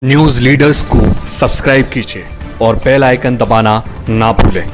News leaders को subscribe कीजिए और बेल आइकन दबाना ना भूलें।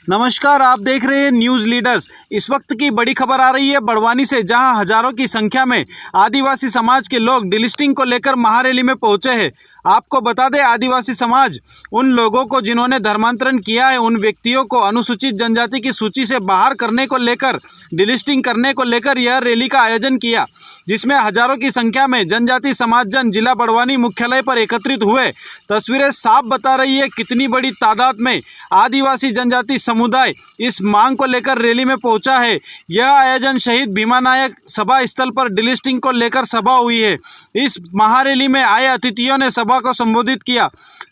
नमस्कार, आप देख रहे हैं न्यूज़ लीडर्स। इस वक्त की बड़ी खबर आ रही है बड़वानी से, जहां हजारों की संख्या में आदिवासी समाज के लोग डिलिस्टिंग को लेकर महारैली में पहुंचे हैं। आपको बता दें, आदिवासी समाज उन लोगों को जिन्होंने धर्मांतरण किया है, उन व्यक्तियों को अनुसूचित जनजाति की सूची से बाहर करने को लेकर, डिलिस्टिंग करने को लेकर यह रैली का आयोजन किया, जिसमें हजारों की संख्या में जनजाति समाजजन जिला बड़वानी मुख्यालय पर एकत्रित हुए। तस्वीरें साफ बता रही है कितनी बड़ी तादाद में आदिवासी जनजाति समुदाय इस मांग को लेकर रैली में पहुंचा है। यह आयोजन शहीद भीमा नायक सभा स्थल पर डिलिस्टिंग को लेकर सभा हुई है। इस महारैली में आए अतिथियों ने सभा को संबोधित किया।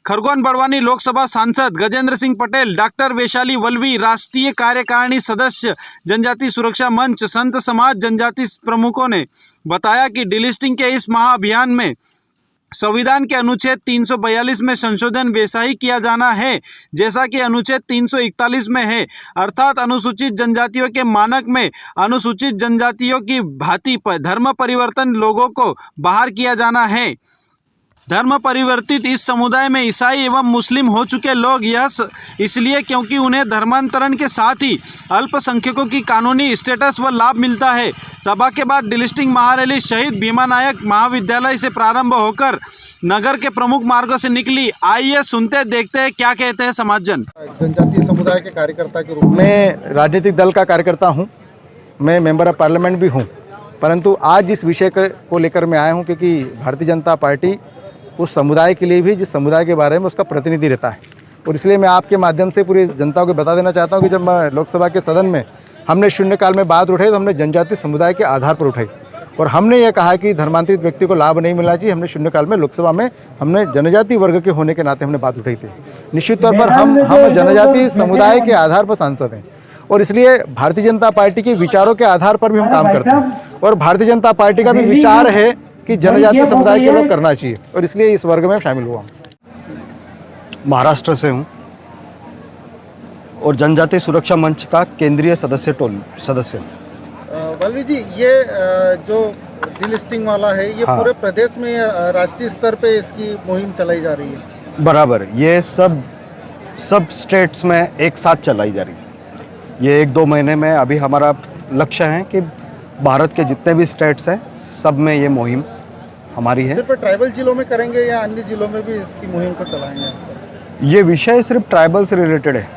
खरगोन बड़वानी लोकसभा सांसद गजेंद्र सिंह पटेल, डॉक्टर वैशाली वल्वी, राष्ट्रीय कार्यकारिणी सदस्य जनजाति सुरक्षा मंच, संत समाज, जनजाति प्रमुखों ने बताया कि डिलिस्टिंग के इस महाअभियान में संविधान के अनुच्छेद 342 में संशोधन वैसा ही किया जाना है जैसा कि अनुच्छेद 341 में है, अर्थात अनुसूचित जनजातियों के मानक में अनुसूचित जनजातियों की भांति धर्म परिवर्तन लोगों को बाहर किया जाना है। धर्म परिवर्तित इस समुदाय में ईसाई एवं मुस्लिम हो चुके लोग यह इसलिए क्योंकि उन्हें धर्मांतरण के साथ ही अल्पसंख्यकों की कानूनी स्टेटस व लाभ मिलता है। सभा के बाद डिलिस्टिंग महारैली शहीद भीमा नायक महाविद्यालय से प्रारंभ होकर नगर के प्रमुख मार्गों से निकली। आइए सुनते देखते हैं क्या कहते हैं समाजजन। जनजातीय समुदाय के कार्यकर्ता के रूप में राजनीतिक दल का कार्यकर्ता हूं, मैं मेंबर ऑफ पार्लियामेंट भी हूं, परंतु आज इस विषय को लेकर मैं आया हूं क्योंकि भारतीय जनता पार्टी उस समुदाय के लिए भी जिस समुदाय के बारे में उसका प्रतिनिधि रहता है, और इसलिए मैं आपके माध्यम से पूरी जनता को बता देना चाहता हूं कि जब मैं लोकसभा के सदन में हमने शून्यकाल में बात उठाई तो हमने जनजातीय समुदाय के आधार पर उठाई, और हमने ये कहा कि धर्मांतरित व्यक्ति को लाभ नहीं मिलना चाहिए। हमने शून्यकाल में लोकसभा में हमने जनजातीय वर्ग के होने के नाते हमने बात उठाई थी। निश्चित तौर पर हम जनजातीय समुदाय के आधार पर सांसद हैं, और इसलिए भारतीय जनता पार्टी के विचारों के आधार पर भी हम काम करते हैं, और भारतीय जनता पार्टी का भी विचार है कि जनजातीय समुदाय के लोग करना चाहिए, और इसलिए इस वर्ग में शामिल हुआ। महाराष्ट्र से हूँ और जनजातीय सुरक्षा मंच का केंद्रीय सदस्य हूँ। वल्वी जी, ये जो डिलिस्टिंग वाला है, ये पूरे प्रदेश में राष्ट्रीय स्तर पे इसकी मुहिम चलाई जा रही है? बराबर, ये सब स्टेट्स में एक साथ चलाई जा रही है। ये 1-2 महीने में अभी हमारा लक्ष्य है कि भारत के जितने भी स्टेट्स हैं सब में ये मुहिम हमारी है। सिर्फ ट्राइबल जिलों में करेंगे या अन्य जिलों में भी इसकी मुहिम को चलाएंगे? ये विषय सिर्फ ट्राइबल से रिलेटेड है।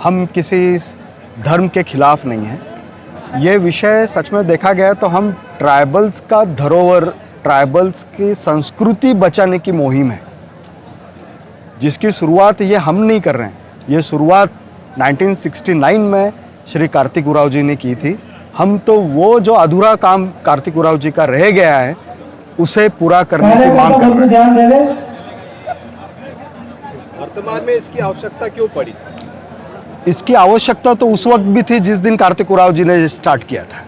हम किसी धर्म के खिलाफ नहीं हैं। ये विषय सच में देखा गया तो हम ट्राइबल्स का धरोहर, ट्राइबल्स की संस्कृति बचाने की मुहिम है, जिसकी शुरुआत ये हम नहीं कर रहे हैं। ये शुरुआत 1969 में श्री कार्तिक उरांव जी ने की थी। हम तो वो जो अधूरा काम कार्तिक उरांव जी का रह गया है उसे पूरा करने की मांग कर रहे हैं। वर्तमान में इसकी आवश्यकता क्यों पड़ी? इसकी आवश्यकता तो उस वक्त भी थी जिस दिन कार्तिक उरांव जी ने स्टार्ट किया था।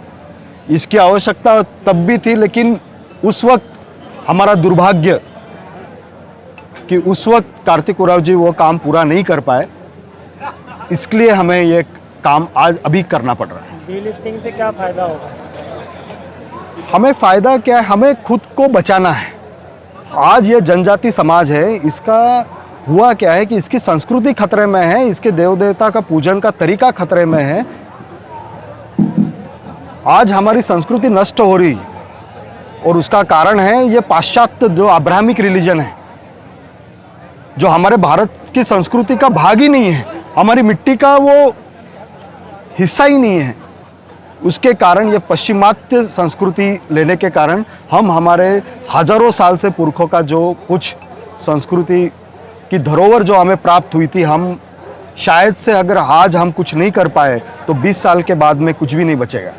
इसकी आवश्यकता तब भी थी, लेकिन उस वक्त हमारा दुर्भाग्य कि उस वक्त कार्तिक उरांव जी वो काम पूरा नहीं कर पाए, इसलिए हमें ये काम आज अभी करना पड़ रहा है। डिलिस्टिंग से क्या फायदा होगा? हमें फायदा क्या है? हमें खुद को बचाना है। आज ये जनजाति समाज है, इसका हुआ क्या है कि इसकी संस्कृति खतरे में है, इसके देव देवता का पूजन का तरीका खतरे में है। आज हमारी संस्कृति नष्ट हो रही है, और उसका कारण है ये पाश्चात्य जो अब्राहमिक रिलीजन है, जो हमारे भारत की संस्कृति का भाग ही नहीं है, हमारी मिट्टी का वो हिस्सा ही नहीं है। उसके कारण ये पश्चिमात्य संस्कृति लेने के कारण हम हमारे हजारों साल से पुरखों का जो कुछ संस्कृति की धरोहर जो हमें प्राप्त हुई थी, हम शायद से अगर आज हम कुछ नहीं कर पाए तो 20 साल के बाद में कुछ भी नहीं बचेगा।